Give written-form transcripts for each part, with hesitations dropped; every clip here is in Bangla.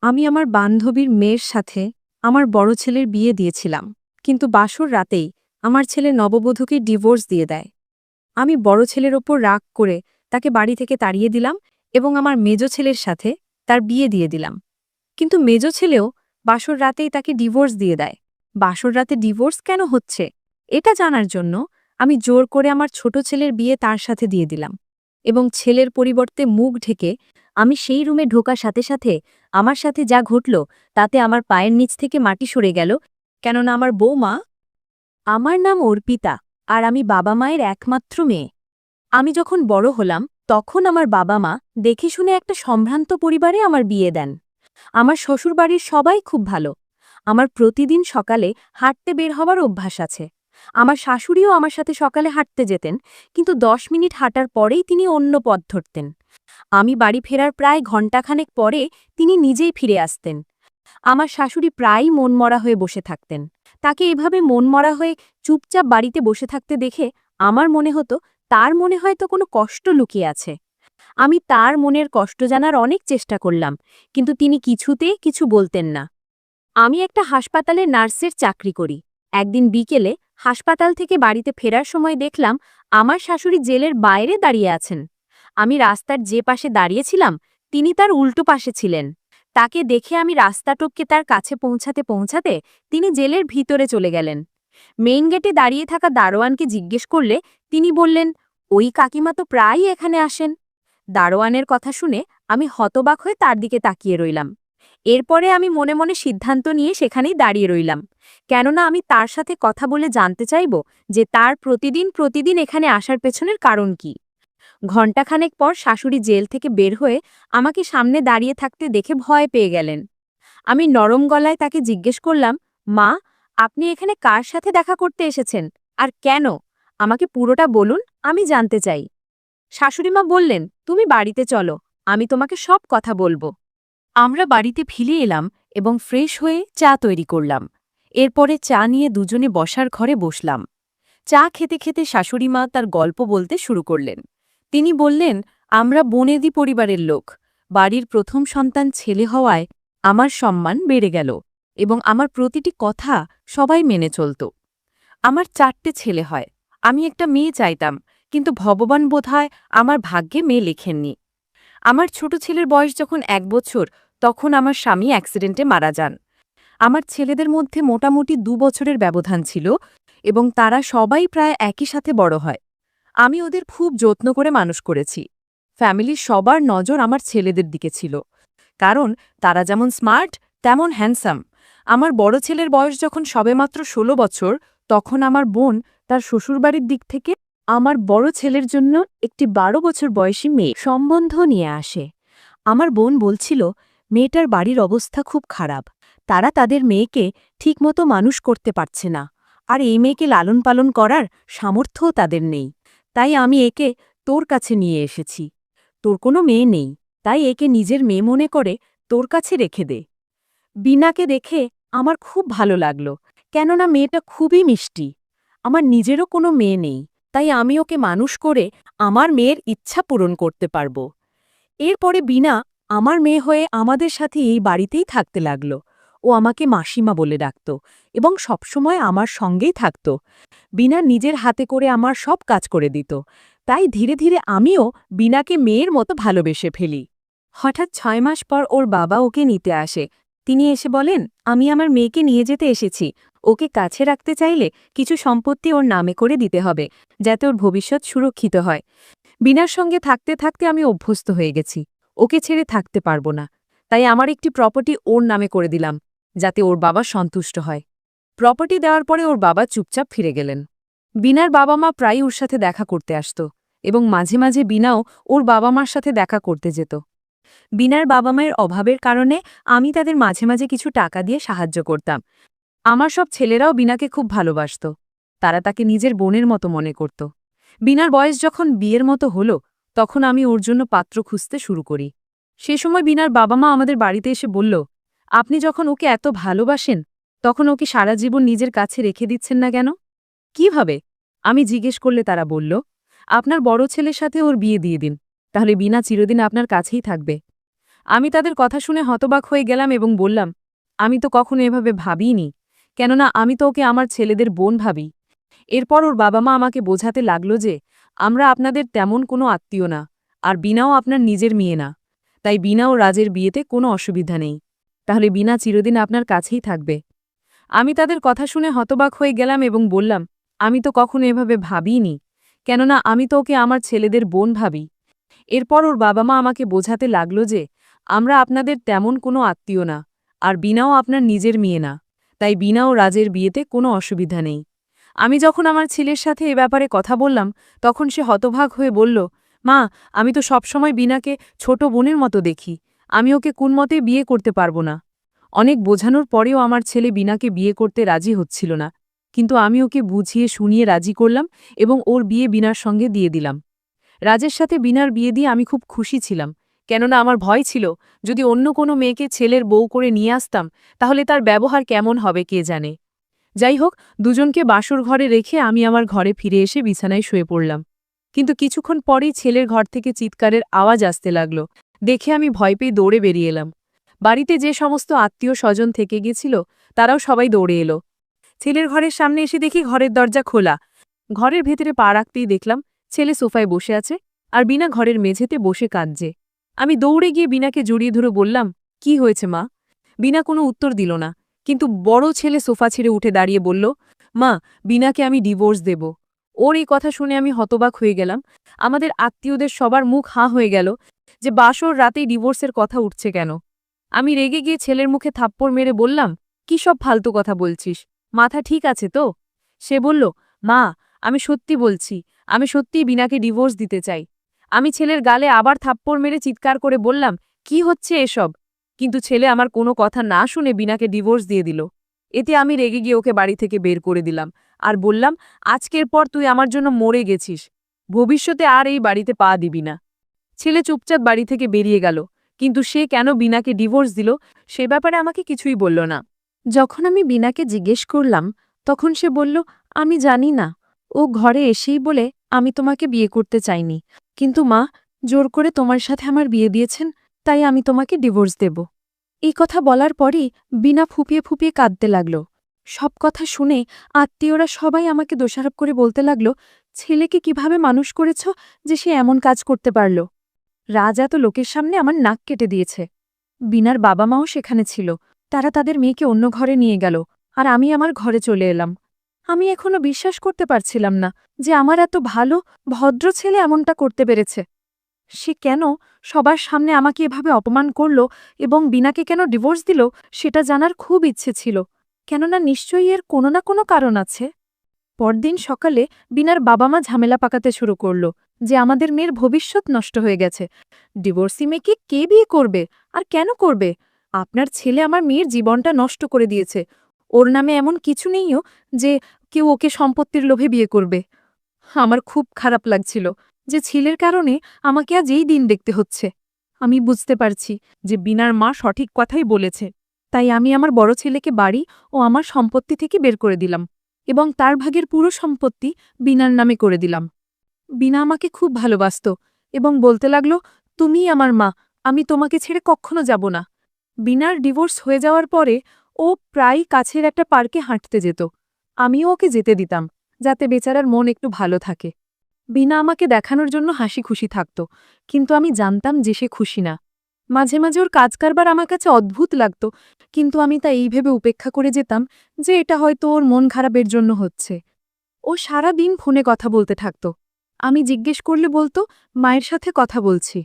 আমি আমার বান্ধবীর মেয়ের সাথে আমার বড় ছেলের বিয়ে দিয়েছিলাম, কিন্তু বাসর রাতেই আমার ছেলে নববধূকে ডিভোর্স দিয়ে দেয়। আমি বড় ছেলের ওপর রাগ করে তাকে বাড়ি থেকে তাড়িয়ে দিলাম এবং আমার মেজ ছেলের সাথে তার বিয়ে দিয়ে দিলাম। কিন্তু মেজ ছেলেও বাসর রাতেই তাকে ডিভোর্স দিয়ে দেয়। বাসর রাতে ডিভোর্স কেন হচ্ছে এটা জানার জন্য আমি জোর করে আমার ছোট ছেলের বিয়ে তার সাথে দিয়ে দিলাম এবং ছেলের পরিবর্তে মুখ ঢেকে আমি সেই রুমে ঢোকার সাথে সাথে আমার সাথে যা ঘটল তাতে আমার পায়ের নিচ থেকে মাটি সরে গেল, কেননা আমার বৌমা। আমার নাম অর্পিতা, আর আমি বাবা মায়ের একমাত্র মেয়ে। আমি যখন বড় হলাম তখন আমার বাবা মা দেখে শুনে একটা সম্ভ্রান্ত পরিবারে আমার বিয়ে দেন। আমার শ্বশুরবাড়ির সবাই খুব ভালো। আমার প্রতিদিন সকালে হাঁটতে বের হওয়ার অভ্যাস আছে। আমার শাশুড়িও আমার সাথে সকালে হাঁটতে যেতেন, কিন্তু 10 মিনিট হাঁটার পরেই তিনি অন্য পথ ধরতেন। আমি বাড়ি ফেরার প্রায় ঘণ্টাখানেক পরে তিনি নিজেই ফিরে আসতেন। আমার শাশুড়ি প্রায়ই মনমরা হয়ে বসে থাকতেন। তাকে এভাবে মনমরা হয়ে চুপচাপ বাড়িতে বসে থাকতে দেখে আমার মনে হতো তার মনে হয়তো কোনো কষ্ট লুকিয়ে আছে। আমি তার মনের কষ্ট জানার অনেক চেষ্টা করলাম, কিন্তু তিনি কিছুতেই কিছু বলতেন না। আমি একটা হাসপাতালে নার্সের চাকরি করি। একদিন বিকেলে হাসপাতাল থেকে বাড়িতে ফেরার সময় দেখলাম আমার শাশুড়ি জেলের বাইরে দাঁড়িয়ে আছেন। আমি রাস্তার যে পাশে দাঁড়িয়েছিলাম তিনি তার উল্টো পাশে ছিলেন। তাকে দেখে আমি রাস্তা টপকে তার কাছে পৌঁছাতে পৌঁছাতে তিনি জেলের ভিতরে চলে গেলেন। মেইন গেটে দাঁড়িয়ে থাকা দারোয়ানকে জিজ্ঞেস করলে তিনি বললেন, ওই কাকিমা তো প্রায়ই এখানে আসেন। দারোয়ানের কথা শুনে আমি হতবাক হয়ে তার দিকে তাকিয়ে রইলাম। এরপরে আমি মনে মনে সিদ্ধান্ত নিয়ে সেখানেই দাঁড়িয়ে রইলাম, কেননা আমি তার সাথে কথা বলে জানতে চাইব যে তার প্রতিদিন প্রতিদিন এখানে আসার পেছনের কারণ কি। ঘণ্টাখানেক পর শাশুড়ি জেল থেকে বের হয়ে আমাকে সামনে দাঁড়িয়ে থাকতে দেখে ভয় পেয়ে গেলেন। আমি নরম গলায় তাকে জিজ্ঞেস করলাম, মা, আপনি এখানে কার সাথে দেখা করতে এসেছেন আর কেন? আমাকে পুরোটা বলুন, আমি জানতে চাই। শাশুড়িমা বললেন, তুমি বাড়িতে চলো, আমি তোমাকে সব কথা বলবো। আমরা বাড়িতে ফিরে এলাম এবং ফ্রেশ হয়ে চা তৈরি করলাম। এরপরে চা নিয়ে দুজনে বসার ঘরে বসলাম। চা খেতে খেতে শাশুড়িমা তার গল্প বলতে শুরু করলেন। তিনি বললেন, আমরা বনেদি পরিবারের লোক। বাড়ির প্রথম সন্তান ছেলে হওয়ায় আমার সম্মান বেড়ে গেল এবং আমার প্রতিটি কথা সবাই মেনে চলত। আমার 4টে ছেলে হয়। আমি একটা মেয়ে চাইতাম, কিন্তু ভগবান বোধহয় আমার ভাগ্যে মেয়ে লেখেননি। আমার ছোট ছেলের বয়স যখন 1 বছর, তখন আমার স্বামী অ্যাক্সিডেন্টে মারা যান। আমার ছেলেদের মধ্যে মোটামুটি 2 বছরের ব্যবধান ছিল এবং তারা সবাই প্রায় একই সাথে বড় হয়। আমি ওদের খুব যত্ন করে মানুষ করেছি। ফ্যামিলির সবার নজর আমার ছেলেদের দিকে ছিল, কারণ তারা যেমন স্মার্ট তেমন হ্যান্ডসাম। আমার বড় ছেলের বয়স যখন সবেমাত্র 16 বছর, তখন আমার বোন তার শ্বশুরবাড়ির দিক থেকে আমার বড় ছেলের জন্য একটি 12 বছর বয়সী মেয়ে সম্বন্ধ নিয়ে আসে। আমার বোন বলছিল, মেয়েটার বাড়ির অবস্থা খুব খারাপ। তারা তাদের মেয়েকে ঠিকমতো মানুষ করতে পারছে না, আর এই মেয়েকে লালন পালন করার সামর্থ্যও তাদের নেই। তাই আমি একে তোর কাছে নিয়ে এসেছি। তোর কোনো মেয়ে নেই, তাই একে নিজের মেয়ে মনে করে তোর কাছে রেখে দে। বিনাকে দেখে আমার খুব ভালো লাগলো, কেননা মেয়েটা খুবই মিষ্টি। আমার নিজেরও কোনো মেয়ে নেই, তাই আমি ওকে মানুষ করে আমার মেয়ের ইচ্ছা পূরণ করতে পারব। এরপরে বিনা আমার মেয়ে হয়ে আমাদের সাথে এই বাড়িতেই থাকতে লাগল। ও আমাকে মাসিমা বলে ডাকত এবং সবসময় আমার সঙ্গেই থাকত। বিনা নিজের হাতে করে আমার সব কাজ করে দিত, তাই ধীরে ধীরে আমিও বিনাকে মেয়ের মতো ভালোবেসে ফেলি। হঠাৎ 6 মাস পর ওর বাবা ওকে নিতে আসে। তিনি এসে বলেন, আমি আমার মেয়েকে নিয়ে যেতে এসেছি। ওকে কাছে রাখতে চাইলে কিছু সম্পত্তি ওর নামে করে দিতে হবে, যাতে ওর ভবিষ্যৎ সুরক্ষিত হয়। বিনার সঙ্গে থাকতে থাকতে আমি অভ্যস্ত হয়ে গেছি। ওকে ছেড়ে থাকতে পারবো না, তাই আমার একটি প্রপার্টি ওর নামে করে দিলাম, যাতে ওর বাবা সন্তুষ্ট হয়। প্রপার্টি দেওয়ার পরে ওর বাবা চুপচাপ ফিরে গেলেন। বিনার বাবা মা প্রায়ই ওর সাথে দেখা করতে আসত এবং মাঝে মাঝে বিনাও ওর বাবা মার সাথে দেখা করতে যেত। বিনার বাবা মায়ের অভাবের কারণে আমি তাদের মাঝে মাঝে কিছু টাকা দিয়ে সাহায্য করতাম। আমার সব ছেলেরাও বিনাকে খুব ভালোবাসত। তারা তাকে নিজের বোনের মতো মনে করত। বিনার বয়স যখন বিয়ের মতো হলো, তখন আমি ওর জন্য পাত্র খুঁজতে শুরু করি। সে সময় বিনার বাবা মা আমাদের বাড়িতে এসে বলল, আপনি যখন ওকে এত ভালোবাসেন, তখন ওকে সারা জীবন নিজের কাছে রেখে দিচ্ছেন না কেন? কিভাবে? আমি জিজ্ঞেস করলে তারা বলল, আপনার বড় ছেলের সাথে ওর বিয়ে দিয়ে দিন, তাহলে বিনা চিরদিন আপনার কাছেই থাকবে। আমি তাদের কথা শুনে হতবাক হয়ে গেলাম এবং বললাম, আমি তো কখনো এভাবে ভাবিনি, কেননা আমি তো ওকে আমার ছেলেদের বোন ভাবি। এরপর ওর বাবা মা আমাকে বোঝাতে লাগল যে আমরা আপনাদের তেমন কোনো আত্মীয় না, আর বিনাও আপনার নিজের মেয়ে না, তাই বিনা ও রাজের বিয়েতে কোনো অসুবিধা নেই। তাহলে বিনা চিরদিন আপনার কাছেই থাকবে। আমি তাদের কথা শুনে হতবাক হয়ে গেলাম এবং বললাম, আমি তো কখনো এভাবে ভাবিনি, কেননা আমি তো ওকে আমার ছেলেদের বোন ভাবি। এরপর ওর বাবা মা আমাকে বোঝাতে লাগল যে আমরা আপনাদের তেমন কোনো আত্মীয় না, আর বিনাও আপনার নিজের মেয়ে না, তাই বিনা ও রাজের বিয়েতে কোনো অসুবিধা নেই। আমি যখন আমার ছেলের সাথে এ ব্যাপারে কথা বললাম, তখন সে হতভাগ হয়ে বলল, মা, আমি তো সবসময় বিনাকে ছোট বোনের মতো দেখি, আমি ওকে কোনমতে বিয়ে করতে পারবো না। অনেক বোঝানোর পরেও আমার ছেলে বিনাকে বিয়ে করতে রাজি হচ্ছিল না, কিন্তু আমি ওকে বুঝিয়ে শুনিয়ে রাজি করলাম এবং ওর বিয়ে বিনার সঙ্গে দিয়ে দিলাম। রাজের সাথে বিনার বিয়ে দিয়ে আমি খুব খুশি ছিলাম, কেননা আমার ভয় ছিল যদি অন্য কোনো মেয়েকে ছেলের বউ করে নিয়ে আসতাম তাহলে তার ব্যবহার কেমন হবে কে জানে। যাই হোক, দুজনকে বাসর ঘরে রেখে আমি আমার ঘরে ফিরে এসে বিছানায় শুয়ে পড়লাম। কিন্তু কিছুক্ষণ পরেই ছেলের ঘর থেকে চিৎকারের আওয়াজ আসতে লাগল। দেখে আমি ভয় পেয়ে দৌড়ে বেরিয়ে এলাম। বাড়িতে যে সমস্ত আত্মীয় স্বজন থেকে গেছিল তারাও সবাই দৌড়ে এলো। ছেলের ঘরের সামনে এসে দেখি ঘরের দরজা খোলা। ঘরের ভেতরে পা রাখতেই দেখলাম ছেলে সোফায় বসে আছে আর বিনা ঘরের মেঝেতে বসে কাঁদছে। আমি দৌড়ে গিয়ে বিনাকে জড়িয়ে ধরে বললাম, কি হয়েছে মা? বিনা কোনো উত্তর দিল না, কিন্তু বড় ছেলে সোফা ছেড়ে উঠে দাঁড়িয়ে বলল, মা, বিনাকে আমি ডিভোর্স দেব। ওর এই কথা শুনে আমি হতবাক হয়ে গেলাম। আমাদের আত্মীয়দের সবার মুখ হাঁ হয়ে গেল যে বাসর রাতেই ডিভোর্সের কথা উঠছে কেন। আমি রেগে গিয়ে ছেলের মুখে থাপ্পড় মেরে বললাম, কি সব ফালতু কথা বলছিস? মাথা ঠিক আছে তো? সে বলল, মা, আমি সত্যি বলছি, আমি সত্যিই বিনাকে ডিভোর্স দিতে চাই। আমি ছেলের গালে আবার থাপ্পড় মেরে চিৎকার করে বললাম, কি হচ্ছে এসব? কিন্তু ছেলে আমার কোনো কথা না শুনে বিনাকে ডিভোর্স দিয়ে দিল। এতে আমি রেগে গিয়ে ওকে বাড়ি থেকে বের করে দিলাম আর বললাম, আজকের পর তুই আমার জন্য মরে গেছিস, ভবিষ্যতে আর এই বাড়িতে পা দিবি না। ছেলে চুপচাপ বাড়ি থেকে বেরিয়ে গেল, কিন্তু সে কেন বিনাকে ডিভোর্স দিল সে ব্যাপারে আমাকে কিছুই বলল না। যখন আমি বিনাকে জিজ্ঞেস করলাম, তখন সে বলল, আমি জানি না, ও ঘরে এসেই বলে আমি তোমাকে বিয়ে করতে চাইনি, কিন্তু মা, জোর করে তোমার সাথে আমার বিয়ে দিয়েছেন, তাই আমি তোমাকে ডিভোর্স দেব। এই কথা বলার পরই বিনা ফুপিয়ে ফুপিয়ে কাঁদতে লাগল। সব কথা শুনে আত্মীয়রা সবাই আমাকে দোষারোপ করে বলতে লাগল, ছেলেকে কিভাবে মানুষ করেছ যে সে এমন কাজ করতে পারল। রাজ এত লোকের সামনে আমার নাক কেটে দিয়েছে। বিনার বাবা মাও সেখানে ছিল, তারা তাদের মেয়েকে অন্য ঘরে নিয়ে গেল, আর আমি আমার ঘরে চলে এলাম। আমি এখনো বিশ্বাস করতে পারছিলাম না যে আমার এত ভালো, ভদ্র ছেলে এমনটা করতে পেরেছে। সে কেন সবার সামনে আমাকে এভাবে অপমান করল এবং বিনাকে কেন ডিভোর্স দিল সেটা জানার খুব ইচ্ছে ছিল, কেননা নিশ্চয়ই এর কোনো না কোনো কারণ আছে। পরদিন সকালে বিনার বাবা মা ঝামেলা পাকাতে শুরু করল যে আমাদের মেয়ের ভবিষ্যৎ নষ্ট হয়ে গেছে, ডিভোর্সি মেয়েকে কে বিয়ে করবে আর কেন করবে? আপনার ছেলে আমার মেয়ের জীবনটা নষ্ট করে দিয়েছে, ওর নামে এমন কিছু নেইও যে কেউ ওকে সম্পত্তির লোভে বিয়ে করবে। আমার খুব খারাপ লাগছিল যে ছেলের কারণে আমাকে আজ এই দিন দেখতে হচ্ছে। আমি বুঝতে পারছি যে বিনার মা সঠিক কথাই বলেছে, তাই আমি আমার বড় ছেলেকে বাড়ি ও আমার সম্পত্তি থেকে বের করে দিলাম এবং তার ভাগের পুরো সম্পত্তি বিনার নামে করে দিলাম। বিনা আমাকে খুব ভালোবাসত এবং বলতে লাগল, তুমিই আমার মা, আমি তোমাকে ছেড়ে কখনো যাব না। বিনার ডিভোর্স হয়ে যাওয়ার পরে ও প্রায় কাছের একটা পার্কে হাঁটতে যেত, আমিও ওকে যেতে দিতাম যাতে বেচারার মন একটু ভালো থাকে। বিনা আমাকে দেখানোর জন্য হাসি খুশি থাকত, কিন্তু আমি জানতাম যে সে খুশি না। মাঝে মাঝে ওর কাজকারবার আমার কাছে অদ্ভুত লাগত, কিন্তু আমি তা এই ভেবে উপেক্ষা করে যেতাম যে এটা হয়তো ওর মন খারাপের জন্য হচ্ছে। ও সারা দিন ফোনে কথা বলতে থাকত, আমি জিজ্ঞেস করলে বলতো মায়ের সাথে কথা বলছি।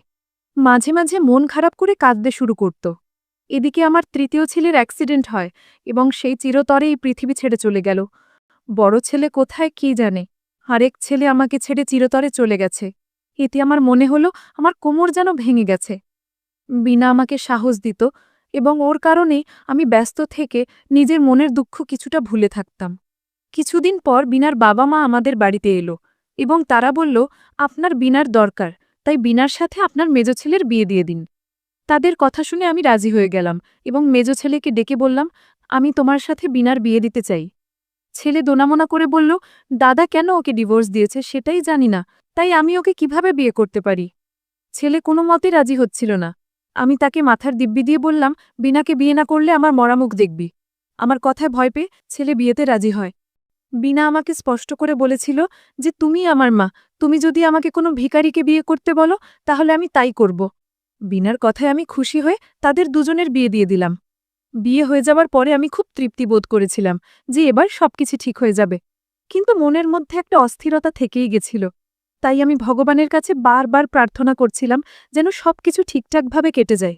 মাঝে মাঝে মন খারাপ করে কাঁদতে শুরু করত। এদিকে আমার তৃতীয় ছেলের অ্যাক্সিডেন্ট হয় এবং সেই চিরতরে এই পৃথিবী ছেড়ে চলে গেল। বড় ছেলে কোথায় কি জানে, আরেক ছেলে আমাকে ছেড়ে চিরতরে চলে গেছে। এতে আমার মনে হলো আমার কোমর যেন ভেঙে গেছে। বিনা আমাকে সাহস দিত এবং ওর কারণে আমি ব্যস্ত থেকে নিজের মনের দুঃখ কিছুটা ভুলে থাকতাম। কিছুদিন পর বিনার বাবা মা আমাদের বাড়িতে এলো এবং তারা বলল, আপনার বিনার দরকার, তাই বিনার সাথে আপনার মেজ ছেলের বিয়ে দিয়ে দিন। তাদের কথা শুনে আমি রাজি হয়ে গেলাম এবং মেজ ছেলেকে ডেকে বললাম, আমি তোমার সাথে বিনার বিয়ে দিতে চাই। ছেলে দোনামোনা করে বলল, দাদা কেন ওকে ডিভোর্স দিয়েছে সেটাই জানি না, তাই আমি ওকে কিভাবে বিয়ে করতে পারি? ছেলে কোনো মতে রাজি হচ্ছিল না। আমি তাকে মাথার দিব্যি দিয়ে বললাম, বিনাকে বিয়ে না করলে আমার মরা মুখ দেখবি। আমার কথায় ভয় পেয়ে ছেলে বিয়েতে রাজি হয়। বিনা আমাকে স্পষ্ট করে বলেছিল যে তুমি আমার মা, তুমি যদি আমাকে কোনো ভিখারিকে বিয়ে করতে বলো তাহলে আমি তাই করব। বিনার কথায় আমি খুশি হয়ে তাদের দুজনের বিয়ে দিয়ে দিলাম। বিয়ে হয়ে যাবার পরে আমি খুব তৃপ্তি বোধ করেছিলাম যে এবার সবকিছু ঠিক হয়ে যাবে, কিন্তু মনের মধ্যে একটা অস্থিরতা থেকেই গেছিল। তাই আমি ভগবানের কাছে বারবার প্রার্থনা করছিলাম যেন সবকিছু ঠিকঠাকভাবে কেটে যায়।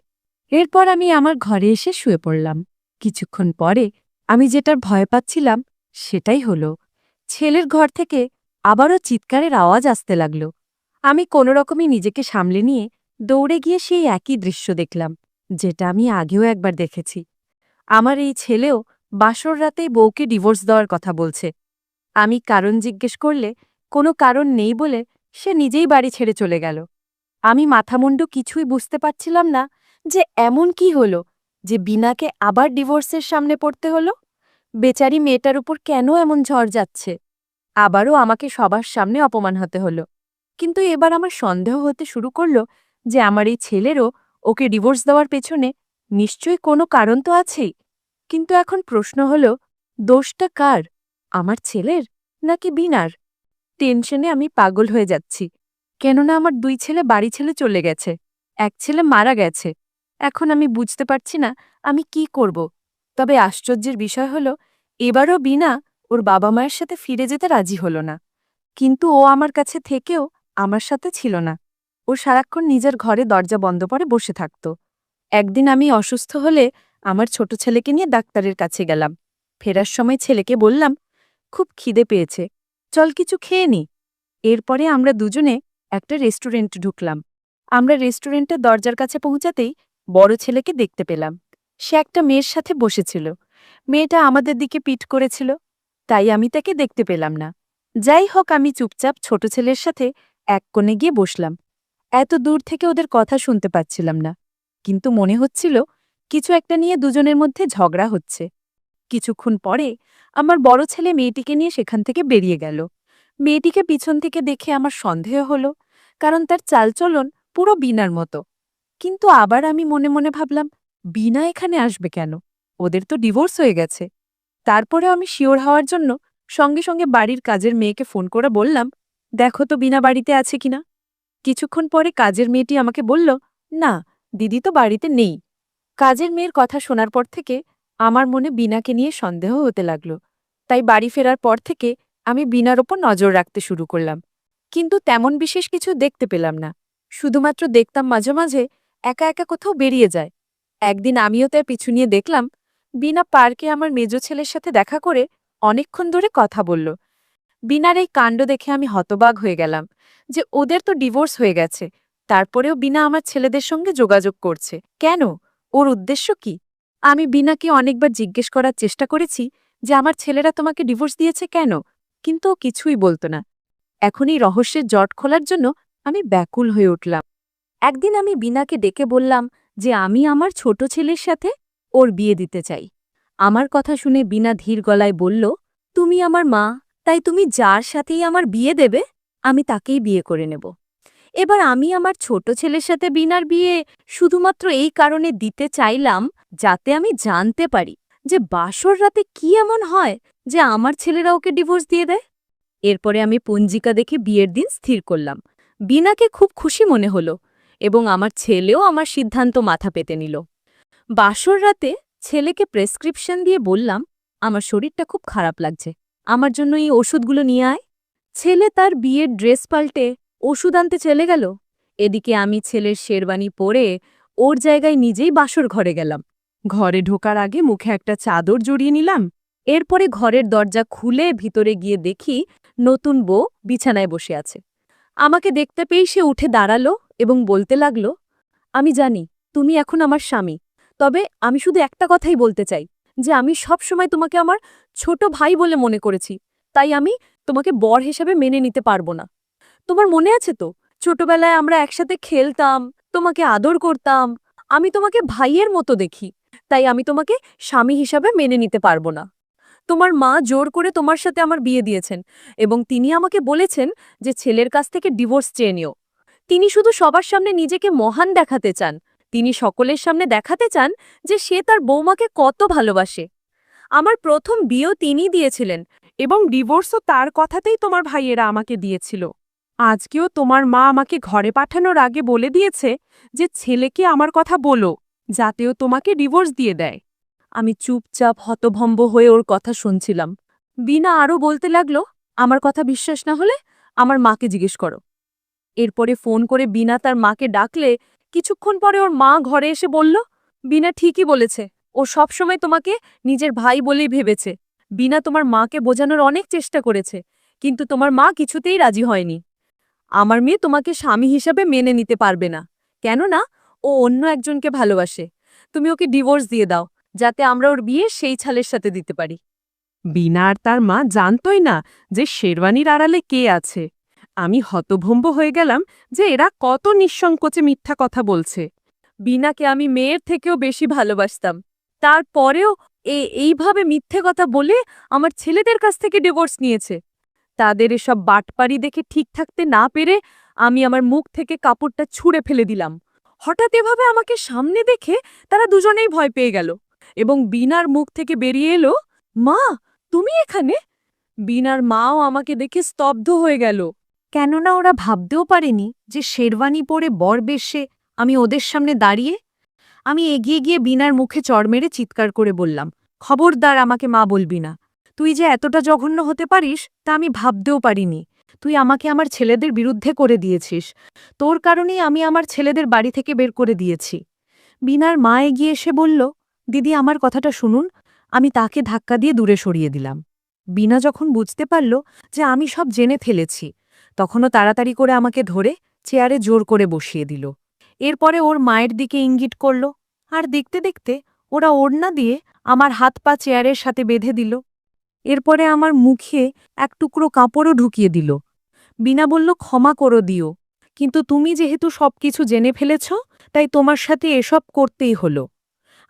এরপর আমি আমার ঘরে এসে শুয়ে পড়লাম। কিছুক্ষণ পরে আমি যেটার ভয় পাচ্ছিলাম সেটাই হলো, ছেলের ঘর থেকে আবারও চিৎকারের আওয়াজ আসতে লাগল। আমি কোনোরকমই নিজেকে সামলে নিয়ে দৌড়ে গিয়ে সেই একই দৃশ্য দেখলাম, যেটা আমি আগেও একবার দেখেছি। আমার এই ছেলেও বাসর রাতেই বউকে ডিভোর্স দেওয়ার কথা বলছে। আমি কারণ জিজ্ঞেস করলে কোনো কারণ নেই বলে সে নিজেই বাড়ি ছেড়ে চলে গেল। আমি মাথামুন্ডু কিছুই বুঝতে পারছিলাম না যে এমন কি হলো যে বিনাকে আবার ডিভোর্সের সামনে পড়তে হলো। বেচারি মেয়েটার উপর কেন এমন ঝড় যাচ্ছে? আবারও আমাকে সবার সামনে অপমান হতে হলো। কিন্তু এবার আমার সন্দেহ হতে শুরু করল যে আমার এই ছেলেরও ওকে ডিভোর্স দেওয়ার পেছনে নিশ্চয়ই কোনো কারণ তো আছেই। কিন্তু এখন প্রশ্ন হল, দোষটা কার, আমার ছেলের নাকি বিনার? টেনশনে আমি পাগল হয়ে যাচ্ছি, কেননা আমার দুই ছেলে বাড়ি ছেড়ে চলে গেছে, এক ছেলে মারা গেছে। এখন আমি বুঝতে পারছি না আমি কি করব। তবে আশ্চর্যের বিষয় হল, এবারও বিনা ওর বাবা মায়ের সাথে ফিরে যেতে রাজি হল না। কিন্তু ও আমার কাছে থেকেও আমার সাথে ছিল না। ও সারাক্ষণ নিজের ঘরে দরজা বন্ধ করে বসে থাকত। একদিন আমি অসুস্থ হলে আমার ছোট ছেলেকে নিয়ে ডাক্তারের কাছে গেলাম। ফেরার সময় ছেলেকে বললাম, খুব খিদে পেয়েছে, চল কিছু খেয়ে নি। এরপরে আমরা দুজনে একটা রেস্টুরেন্টে ঢুকলাম। আমরা রেস্টুরেন্টের দরজার কাছে পৌঁছাতেই বড় ছেলেকে দেখতে পেলাম। সে একটা মেয়ের সাথে বসেছিল। মেয়েটা আমাদের দিকে পিঠ করেছিল, তাই আমি তাকে দেখতে পেলাম না। যাই হোক, আমি চুপচাপ ছোট ছেলের সাথে এক কোণে গিয়ে বসলাম। এত দূর থেকে ওদের কথা শুনতে পাচ্ছিলাম না, কিন্তু মনে হচ্ছিল কিছু একটা নিয়ে দুজনের মধ্যে ঝগড়া হচ্ছে। কিছুক্ষণ পরে আমার বড় ছেলে মেয়েটিকে নিয়ে সেখান থেকে বেরিয়ে গেল। মেয়েটিকে পিছন থেকে দেখে আমার সন্দেহ হলো, কারণ তার চালচলন পুরো বিনার মতো। কিন্তু আবার আমি মনে মনে ভাবলাম, বিনা এখানে আসবে কেন? ওদের তো ডিভোর্স হয়ে গেছে। তারপরে আমি শিওর হওয়ার জন্য সঙ্গে সঙ্গে বাড়ির কাজের মেয়েকে ফোন করে বললাম, দেখো তো বিনা বাড়িতে আছে কিনা। কিছুক্ষণ পরে কাজের মেয়েটি আমাকে বলল, না, দিদি তো বাড়িতে নেই। কাজের মেয়ের কথা শোনার পর থেকে আমার মনে বিনাকে নিয়ে সন্দেহ হতে লাগল। তাই বাড়ি ফেরার পর থেকে আমি বিনার ওপর নজর রাখতে শুরু করলাম। কিন্তু তেমন বিশেষ কিছু দেখতে পেলাম না। শুধুমাত্র দেখতাম মাঝে মাঝে একা একা কোথাও বেরিয়ে যায়। একদিন আমিও তার পিছু নিয়ে দেখলাম, বিনা পার্কে আমার মেজ ছেলের সাথে দেখা করে অনেকক্ষণ ধরে কথা বলল। বিনার এই কাণ্ড দেখে আমি হতবাক হয়ে গেলাম যে ওদের তো ডিভোর্স হয়ে গেছে, তারপরেও বিনা আমার ছেলেদের সঙ্গে যোগাযোগ করছে কেন? ওর উদ্দেশ্য কি? আমি বিনাকে অনেকবার জিজ্ঞেস করার চেষ্টা করেছি যে আমার ছেলেরা তোমাকে ডিভোর্স দিয়েছে কেন, কিন্তু ও কিছুই বলতো না। এখন এই রহস্যের জট খোলার জন্য আমি ব্যাকুল হয়ে উঠলাম। একদিন আমি বিনাকে ডেকে বললাম যে আমি আমার ছোট ছেলের সাথে ওর বিয়ে দিতে চাই। আমার কথা শুনে বিনা ধীর গলায় বলল, তুমি আমার মা, তাই তুমি যার সাথেই আমার বিয়ে দেবে আমি তাকেই বিয়ে করে নেব। এবার আমি আমার ছোট ছেলের সাথে বিনার বিয়ে শুধুমাত্র এই কারণে দিতে চাইলাম যাতে আমি জানতে পারি যে বাসর রাতে কি এমন হয় যে আমার ছেলেরা ওকে ডিভোর্স দিয়ে দেয়। এরপরে আমি পঞ্জিকা দেখে বিয়ের দিন স্থির করলাম। বিনাকে খুব খুশি মনে হলো এবং আমার ছেলেও আমার সিদ্ধান্ত মাথা পেতে নিল। বাসর রাতে ছেলেকে প্রেসক্রিপশন দিয়ে বললাম, আমার শরীরটা খুব খারাপ লাগছে, আমার জন্য এই ওষুধগুলো নিয়ে আয়। ছেলে তার বিয়ের ড্রেস পাল্টে ওষুধ আনতে চলে গেল। এদিকে আমি ছেলের শেরবানি পরে ওর জায়গায় নিজেই বাসর ঘরে গেলাম। ঘরে ঢোকার আগে মুখে একটা চাদর জড়িয়ে নিলাম। এরপরে ঘরের দরজা খুলে ভিতরে গিয়ে দেখি নতুন বউ বিছানায় বসে আছে। আমাকে দেখতে পেয়েই সে উঠে দাঁড়ালো এবং বলতে লাগল, আমি জানি তুমি এখন আমার স্বামী, তবে আমি শুধু একটা কথাই বলতে চাই যে আমি সব সময় তোমাকে আমার ছোট ভাই বলে মনে করেছি, তাই আমি তোমাকে বর হিসেবে মেনে নিতে পারবো না। তোমার মনে আছে তো, ছোটবেলায় আমরা একসাথে খেলতাম, তোমাকে আদর করতাম, আমি তোমাকে ভাইয়ের মতো দেখি, তাই আমি তোমাকে স্বামী হিসাবে মেনে নিতে পারবো না। তোমার মা জোর করে তোমার সাথে আমার বিয়ে দিয়েছেন এবং তিনি আমাকে বলেছেন যে ছেলের কাছ থেকে ডিভোর্স চেয়ে নিও। তিনি শুধু সবার সামনে নিজেকে মহান দেখাতে চান, তিনি সকলের সামনে দেখাতে চান যে সে তার বৌমাকে কত ভালোবাসে। আমার প্রথম বিয়েও তিনিই দিয়েছিলেন এবং ডিভোর্সও তার কথাতেই তোমার ভাইয়েরা আমাকে দিয়েছিল। আজকেও তোমার মা আমাকে ঘরে পাঠানোর আগে বলে দিয়েছে যে ছেলেকে আমার কথা বলো, যাতেও তোমাকে ডিভোর্স দিয়ে দেয়। আমি চুপচাপ হতভম্ব হয়ে ওর কথা শুনছিলাম। বিনা আরও বলতে লাগলো, আমার কথা বিশ্বাস না হলে আমার মাকে জিজ্ঞেস করো। এরপরে ফোন করে বিনা তার মাকে ডাকলে কিছুক্ষণ পরে ওর মা ঘরে এসে বলল, বিনা ঠিকই বলেছে, ও সবসময় তোমাকে নিজের ভাই বলেই ভেবেছে। বিনা তোমার মাকে বোঝানোর অনেক চেষ্টা করেছে, কিন্তু তোমার মা কিছুতেই রাজি হয়নি। আমার মেয়ে তোমাকে স্বামী হিসাবে মেনে নিতে পারবে না, কেননা ও অন্য একজনকে ভালোবাসে। তুমি ওকে ডিভোর্স দিয়ে দাও, যাতে আমরা ওর বিয়ে সেই ছেলের সাথে দিতে পারি। বিনা আর তার মা জানতই না যে শেরওয়ানির আড়ালে কে আছে। আমি হতভম্ব হয়ে গেলাম যে এরা কত নিঃসংকোচে মিথ্যা কথা বলছে। বিনাকে আমি মেয়ের থেকেও বেশি ভালোবাসতাম, তারপরেও এইভাবে মিথ্যে কথা বলে আমার ছেলেদের কাছ থেকে ডিভোর্স নিয়েছে। তাদের এসব বাটপাড়ি দেখে ঠিক থাকতে না পেরে আমি আমার মুখ থেকে কাপড়টা ছুঁড়ে ফেলে দিলাম। হঠাৎ এভাবে আমাকে সামনে দেখে তারা দুজনেই ভয় পেয়ে গেল এবং বিনার মুখ থেকে বেরিয়ে এলো, মা তুমি এখানে? বিনার মাও আমাকে দেখে স্তব্ধ হয়ে গেল, কেননা ওরা ভাবতেও পারেনি যে শেরওয়ানি পরে বর বেশে আমি ওদের সামনে দাঁড়িয়ে। আমি এগিয়ে গিয়ে বিনার মুখে চড় মেরে চিৎকার করে বললাম, খবরদার আমাকে মা বলবি না। তুই যে এতটা জঘন্য হতে পারিস তা আমি ভাবতেও পারিনি। তুই আমাকে আমার ছেলেদের বিরুদ্ধে করে দিয়েছিস। তোর কারণেই আমি আমার ছেলেদের বাড়ি থেকে বের করে দিয়েছি। বিনার মা এগিয়ে এসে বলল, দিদি আমার কথাটা শুনুন। আমি তাকে ধাক্কা দিয়ে দূরে সরিয়ে দিলাম। বিনা যখন বুঝতে পারল যে আমি সব জেনে ফেলেছি, তখনও তাড়াতাড়ি করে আমাকে ধরে চেয়ারে জোর করে বসিয়ে দিল। এরপরে ওর মায়ের দিকে ইঙ্গিত করল, আর দেখতে দেখতে ওরা ওড়না দিয়ে আমার হাত পা চেয়ারের সাথে বেঁধে দিল। এরপরে আমার মুখে এক টুকরো কাপড়ও ঢুকিয়ে দিল। বিনা বলল, ক্ষমা করো দিও, কিন্তু তুমি যেহেতু সবকিছু জেনে ফেলেছ, তাই তোমার সাথে এসব করতেই হলো।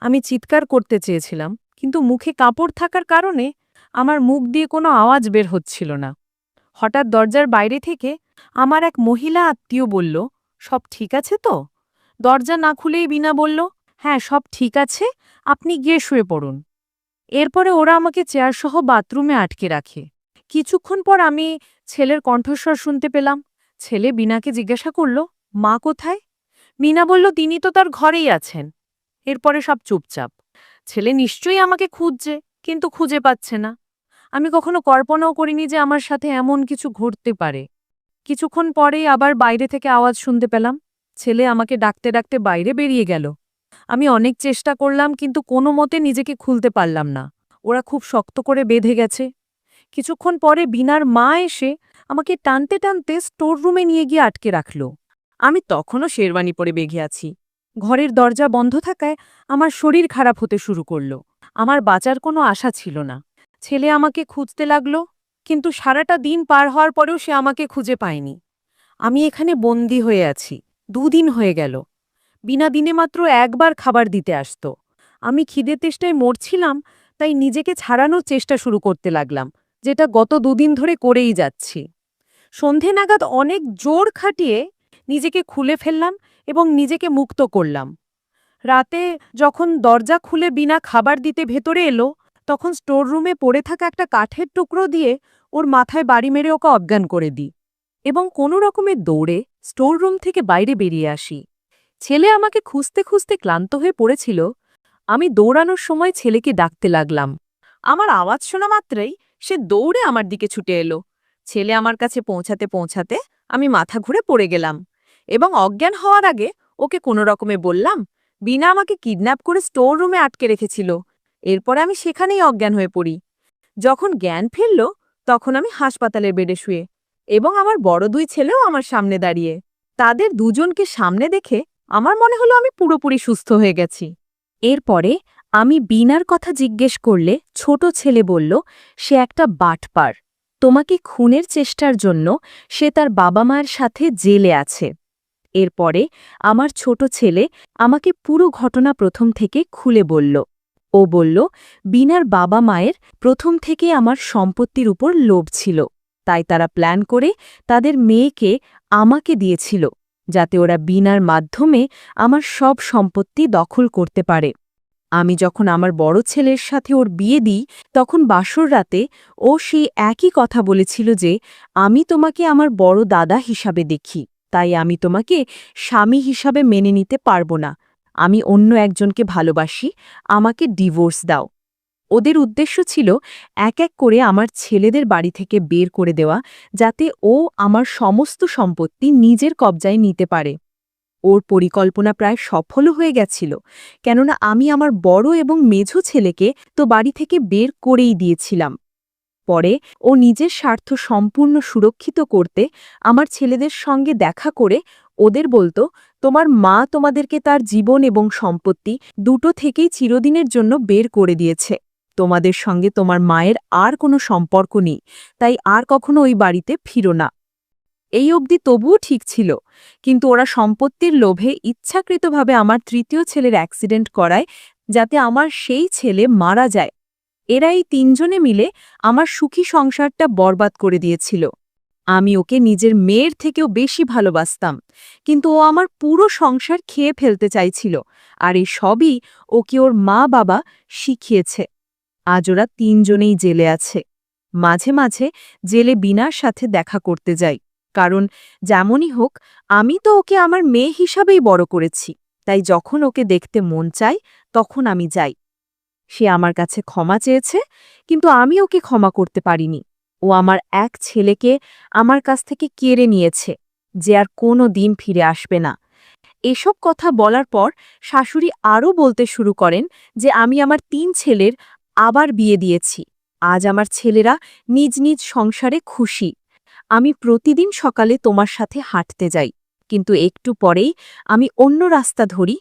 আমি চিৎকার করতে চেয়েছিলাম, কিন্তু মুখে কাপড় থাকার কারণে আমার মুখ দিয়ে কোনো আওয়াজ বের হচ্ছিল না। হঠাৎ দরজার বাইরে থেকে আমার এক মহিলা আত্মীয় বলল, সব ঠিক আছে তো? দরজা না খুলেই বিনা বলল, হ্যাঁ সব ঠিক আছে, আপনি গিয়ে শুয়ে পড়ুন। এরপরে ওরা আমাকে চেয়ারসহ বাথরুমে আটকে রাখে। কিছুক্ষণ পর আমি ছেলের কণ্ঠস্বর শুনতে পেলাম। ছেলে বিনাকে জিজ্ঞাসা করল, মা কোথায়? মিনা বলল, তিনি তো তার ঘরেই আছেন। এরপরে সব চুপচাপ। ছেলে নিশ্চয়ই আমাকে খুঁজছে, কিন্তু খুঁজে পাচ্ছে না। আমি কখনো কল্পনাও করিনি যে আমার সাথে এমন কিছু ঘটতে পারে। কিছুক্ষণ পরেই আবার বাইরে থেকে আওয়াজ শুনতে পেলাম। ছেলে আমাকে ডাকতে ডাকতে বাইরে বেরিয়ে গেল। আমি অনেক চেষ্টা করলাম, কিন্তু কোনো মতে নিজেকে খুলতে পারলাম না। ওরা খুব শক্ত করে বেঁধে গেছে। কিছুক্ষণ পরে বিনার মা এসে আমাকে টানতে টানতে স্টোর রুমে নিয়ে গিয়ে আটকে রাখল। আমি তখনও শেরওয়ানি পরে বেঘে আছি। ঘরের দরজা বন্ধ থাকায় আমার শরীর খারাপ হতে শুরু করল। আমার বাঁচার কোনো আশা ছিল না। ছেলে আমাকে খুঁজতে লাগল, কিন্তু সারাটা দিন পার হওয়ার পরেও সে আমাকে খুঁজে পায়নি। আমি এখানে বন্দী হয়ে আছি। 2 দিন হয়ে গেল। বিনা দিনে মাত্র একবার খাবার দিতে আসত। আমি খিদে তেষ্টায় মরছিলাম, তাই নিজেকে ছাড়ানোর চেষ্টা শুরু করতে লাগলাম, যেটা গত 2 দিন ধরে করেই যাচ্ছি। সন্ধে নাগাদ অনেক জোর খাটিয়ে নিজেকে খুলে ফেললাম এবং নিজেকে মুক্ত করলাম। রাতে যখন দরজা খুলে বিনা খাবার দিতে ভেতরে এলো, তখন স্টোর রুমে পড়ে থাকা একটা কাঠের টুকরো দিয়ে ওর মাথায় বাড়ি মেরে ওকে অজ্ঞান করে দিই এবং কোনো রকমে দৌড়ে স্টোর রুম থেকে বাইরে বেরিয়ে আসি। ছেলে আমাকে খুঁজতে খুঁজতে ক্লান্ত হয়ে পড়েছিল। আমি দৌড়ানোর সময় ছেলেকে ডাকতে লাগলাম। আমার আওয়াজ শোনা মাত্রই সে দৌড়ে আমার দিকে ছুটে এলো। ছেলে আমার কাছে পৌঁছাতে পৌঁছাতে আমি মাথা ঘুরে পড়ে গেলাম এবং অজ্ঞান হওয়ার আগে ওকে কোনো রকমে বললাম, বিনা আমাকে কিডন্যাপ করে স্টোর রুমে আটকে রেখেছিল। এরপরে আমি সেখানেই অজ্ঞান হয়ে পড়ি। যখন জ্ঞান ফিরল, তখন আমি হাসপাতালের বেডে শুয়ে এবং আমার বড় 2 ছেলেও আমার সামনে দাঁড়িয়ে। তাদের দুজনকে সামনে দেখে আমার মনে হলো আমি পুরোপুরি সুস্থ হয়ে গেছি। এরপরে আমি বিনার কথা জিজ্ঞেস করলে ছোট ছেলে বলল, সে একটা বাটপার। তোমাকে খুনের চেষ্টার জন্য সে তার বাবা মায়ের সাথে জেলে আছে। এরপরে আমার ছোট ছেলে আমাকে পুরো ঘটনা প্রথম থেকে খুলে বলল। ও বলল, বিনার বাবা মায়ের প্রথম থেকে আমার সম্পত্তির উপর লোভ ছিল, তাই তারা প্ল্যান করে তাদের মেয়েকে আমাকে দিয়েছিল। যাতে ওরা বিনার মাধ্যমে আমার সব সম্পত্তি দখল করতে পারে। আমি যখন আমার বড় ছেলের সাথে ওর বিয়ে দিই তখন বাসর রাতে ও সেই একই কথা বলেছিল যে আমি তোমাকে আমার বড় দাদা হিসাবে দেখি, তাই আমি তোমাকে স্বামী হিসাবে মেনে নিতে পারবো না। আমি অন্য একজনকে ভালোবাসি, আমাকে ডিভোর্স দাও। ওদের উদ্দেশ্য ছিল এক এক করে আমার ছেলেদের বাড়ি থেকে বের করে দেওয়া, যাতে ও আমার সমস্ত সম্পত্তি নিজের কবজায় নিতে পারে। ওর পরিকল্পনা প্রায় সফলও হয়ে গেছিল, কেননা আমি আমার বড় এবং মেঝো ছেলেকে তো বাড়ি থেকে বের করেই দিয়েছিলাম। পরে ও নিজের স্বার্থ সম্পূর্ণ সুরক্ষিত করতে আমার ছেলেদের সঙ্গে দেখা করে ওদের বলতো, তোমার মা তোমাদেরকে তার জীবন এবং সম্পত্তি দুটো থেকেই চিরদিনের জন্য বের করে দিয়েছে। তোমাদের সঙ্গে তোমার মায়ের আর কোনো সম্পর্ক নেই, তাই আর কখনো ওই বাড়িতে ফিরো না। এই অবধি তবুও ঠিক ছিল, কিন্তু ওরা সম্পত্তির লোভে ইচ্ছাকৃতভাবে আমার তৃতীয় ছেলের অ্যাক্সিডেন্ট করায়, যাতে আমার সেই ছেলে মারা যায়। এরা এই তিনজনে মিলে আমার সুখী সংসারটা বরবাদ করে দিয়েছিল। আমি ওকে নিজের মেয়ের থেকেও বেশি ভালোবাসতাম, কিন্তু ও আমার পুরো সংসার খেয়ে ফেলতে চাইছিল, আর এই সবই ওকে ওর মা বাবা শিখিয়েছে। আজ ওরা তিনজনেই জেলে আছে। মাঝে মাঝে জেলে বিনার সাথে দেখা করতে যাই, কারণ যেমনই হোক আমি তো ওকে আমার মেয়ে হিসাবেই বড় করেছি, তাই যখন ওকে দেখতে মন চায় তখন আমি যাই। সে আমার কাছে ক্ষমা চেয়েছে, কিন্তু আমি ওকে ক্ষমা করতে পারিনি। ও আমার এক ছেলেকে আমার কাছ থেকে কেড়ে নিয়েছে, যে আর কোনো দিন ফিরে আসবে না। এসব কথা বলার পর শাশুড়ি আরও বলতে শুরু করেন যে আমি আমার ৩ ছেলের আবার বিয়ে দিয়েছি। আজ আমার ছেলেরা নিজ নিজ সংসারে খুশি। আমি প্রতিদিন সকালে তোমার সাথে হাঁটতে যাই, কিন্তু একটু পরেই আমি অন্য রাস্তা ধরি,